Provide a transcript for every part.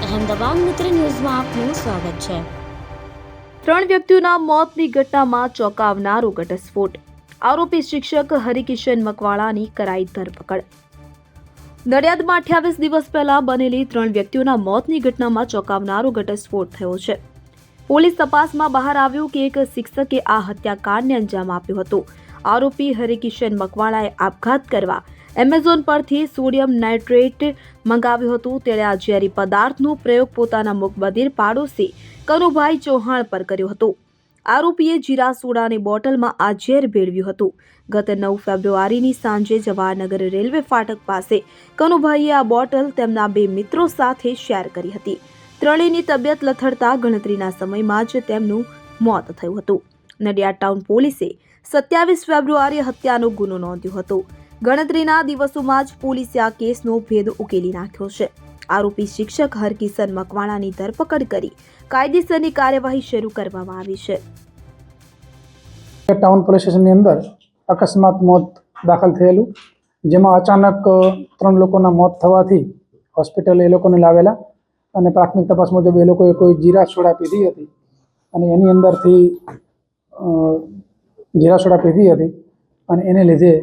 અહેમદાબાદ મિત્ર ન્યૂઝમાં આપનું સ્વાગત છે। 3 વ્યક્તિઓના મોતની ઘટનામાં ચોંકાવનારો ઘટસ્ફોટ। આરોપી શિક્ષક હરિકિશન મકવાણાની કરાઈ ધરપકડ। નડિયાદમાં 28 દિવસ પહેલા બનેલી 3 વ્યક્તિઓના મોતની ઘટનામાં ચોંકાવનારો ઘટસ્ફોટ થયો છે। પોલીસ તપાસમાં બહાર આવ્યું કે એક શિક્ષકે આ હત્યાકાંડને અંજામ આપ્યો હતો। આરોપી હરિકિશન મકવાણાએ આપઘાત કરવા એમેઝોન પરથી સોડિયમ નાઇટ્રેટ મંગાવ્યું હતું। તેણે આ ઝેરી પદાર્થનો પ્રયોગ પોતાના મૂકબધિર પાડોશી કનુભાઈ ચૌહાણ પર કર્યો હતો। આરોપીએ જીરા સોડાની બોટલમાં આ ઝેર ભેળવ્યું હતું। ગત 9 ફેબ્રુઆરીની સાંજે જવાહરનગર રેલવે ફાટક પાસે કનુભાઈએ આ બોટલ તેમના 2 મિત્રો સાથે શેર કરી હતી। ત્રણેયની તબિયત લથડતા ગણતરીના સમયમાં જ તેમનું મોત થયું હતું। નડિયાદ ટાઉન પોલીસે 27 ફેબ્રુઆરીએ હત્યાનો ગુનો નોંધ્યો હતો। ગણતરીના દિવસોમાં જ પોલીસે આ કેસનો ભેદ ઉકેલી નાખ્યો છે। આરોપી શિક્ષક હરકિશન મકવાણાની ધરપકડ કરી કાયદેસરની કાર્યવાહી શરૂ કરવામાં આવી છે। ટાઉન પોલીસ સ્ટેશનની અંદર અકસ્માત મોત દાખલ થયેલું, જેમાં અચાનક 3 લોકોના મોત થવાથી હોસ્પિટલ એ લોકોને લાવેલા અને પ્રાથમિક તપાસ મુજબ એ લોકોએ કોઈ જીરા સોડા પીધી હતી અને એની અંદરથી જીરા સોડા પીધી હતી અને એને લીધે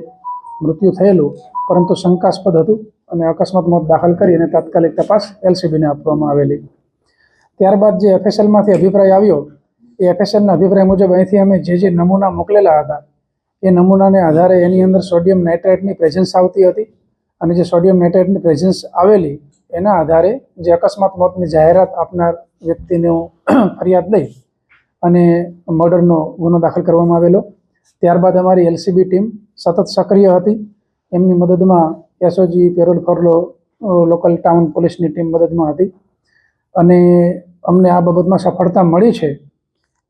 મૃત્યુ થયેલું, પરંતુ શંકાસ્પદ હતું અને અકસ્માત મોત દાખલ કરી અને તાત્કાલિક તપાસ LCBને આપવામાં આવેલી। ત્યારબાદ જે FSLમાંથી અભિપ્રાય આવ્યો, એ FSLના અભિપ્રાય મુજબ અહીંથી અમે જે નમૂના મોકલેલા હતા એ નમૂનાને આધારે એની અંદર સોડિયમ નાઇટ્રેટની પ્રેઝન્સ આવતી હતી અને જે સોડિયમ નાઇટ્રેટની પ્રેઝન્સ આવેલી એના આધારે જે અકસ્માત મોતની જાહેરાત આપનાર વ્યક્તિનો ફરિયાદ લઈ અને મર્ડરનો ગુનો દાખલ કરવામાં આવેલો। ત્યારબાદ અમારી LCB ટીમ સતત સક્રિય હતી। એમની મદદમાં SOG પેરોલ ફોરલો લોકલ ટાઉન પોલીસની ટીમ મદદમાં હતી અને અમને આ બાબતમાં સફળતા મળી છે।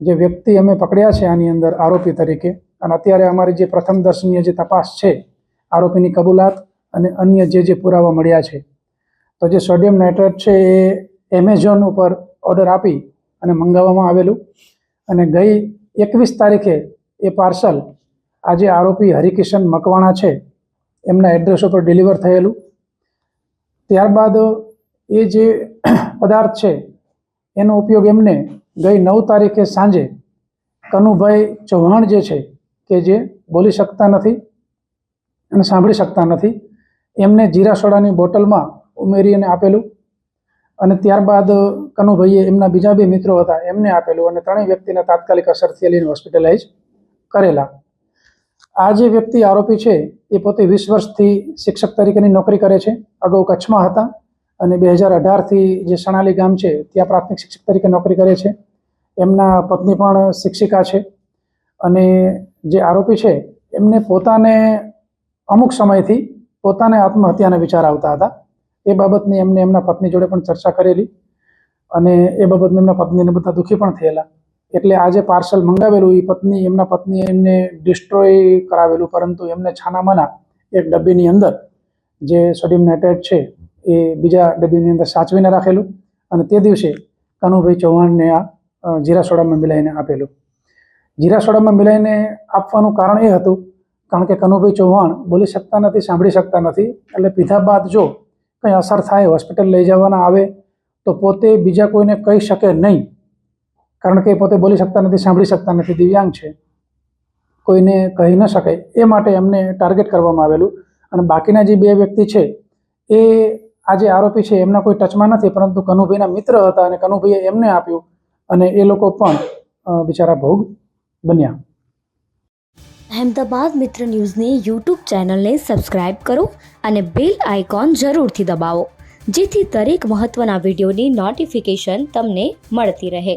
જે વ્યક્તિ અમે પકડ્યા છે આની અંદર આરોપી તરીકે, અને અત્યારે અમારી જે પ્રથમ દર્શનીય જે તપાસ છે આરોપીની કબૂલાત અને અન્ય જે પુરાવા મળ્યા છે, તો જે સોડિયમ નાઇટ્રેટ છે એ એમેઝોન ઉપર ઓર્ડર આપી અને મંગાવવામાં આવેલું અને ગઈ 21 તારીખે એ પાર્સલ આજે આરોપી હરિકિશન મકવાણા છે એમના એડ્રેસ ઉપર ડિલિવર થયેલું। ત્યારબાદ એ જે પદાર્થ છે એનો ઉપયોગ એમને ગઈ 9 તારીખે સાંજે કનુભાઈ ચૌહાણ જે છે કે જે બોલી શકતા નથી અને સાંભળી શકતા નથી, એમને જીરા સોડાની બોટલમાં ઉમેરી અને આપેલું અને ત્યારબાદ કનુભાઈએ એમના બીજા 2 મિત્રો હતા એમને આપેલું અને 3 વ્યક્તિને તાત્કાલિક અસરથી લઈને હોસ્પિટલાઇઝ કરેલા। આ જે વ્યક્તિ આરોપી છે એ પોતે 20 વર્ષથી શિક્ષક તરીકેની નોકરી કરે છે। અગાઉ કચ્છમાં હતા અને 2018થી જે સણાલી ગામ છે ત્યાં પ્રાથમિક શિક્ષક તરીકે નોકરી કરે છે। એમના પત્ની પણ શિક્ષિકા છે અને જે આરોપી છે એમને પોતાને અમુક સમયથી પોતાને આત્મહત્યાના વિચાર આવતા હતા। એ બાબતની એમને એમના પત્ની જોડે પણ ચર્ચા કરેલી અને એ બાબતમાં એમના પત્નીને બધા દુઃખી પણ થયેલા। એટલે આ જે પાર્સલ મંગાવેલું એમના પત્નીએ એમને ડિસ્ટ્રોય કરાવેલું, પરંતુ એમને છાનામાના એક ડબ્બીની અંદર જે સોડિયમ નાઇટ્રેટ છે એ બીજા ડબ્બીની અંદર સાચવીને રાખેલું અને તે દિવસે કનુભાઈ ચૌહાણને આ જીરા સોડામાં મિલાઈને આપેલું। જીરા સોડામાં મિલાઈને આપવાનું કારણ એ હતું કારણ કે કનુભાઈ ચૌહાણ બોલી શકતા નથી, સાંભળી શકતા નથી, એટલે પીધા બાદ જો કંઈ અસર થાય, હોસ્પિટલ લઈ જવાના આવે તો પોતે બીજા કોઈને કહી શકે નહીં, કારણ કે પોતે બોલી શકતા નથી, સાંભળી શકતા નથી, દિવ્યાંગ છે, કોઈને કહી ન શકે, એ માટે એમને ટાર્ગેટ કરવામાં આવેલું। અને બાકીના જે 2 વ્યક્તિ છે એ આ જે આરોપી છે એમના કોઈ ટચમાં નથી, પરંતુ કનુભાઈના મિત્ર હતા અને કનુભાઈએ એમને આપ્યું અને એ લોકો પણ બિચારા ભોગ બન્યા। અહેમદાબાદ મિત્ર ન્યૂઝની YouTube ચેનલને સબસ્ક્રાઇબ કરો અને બેલ આઇકોન જરૂરથી દબાવો, જેથી દરેક મહત્વના વિડીયોની નોટિફિકેશન તમને મળતી રહે।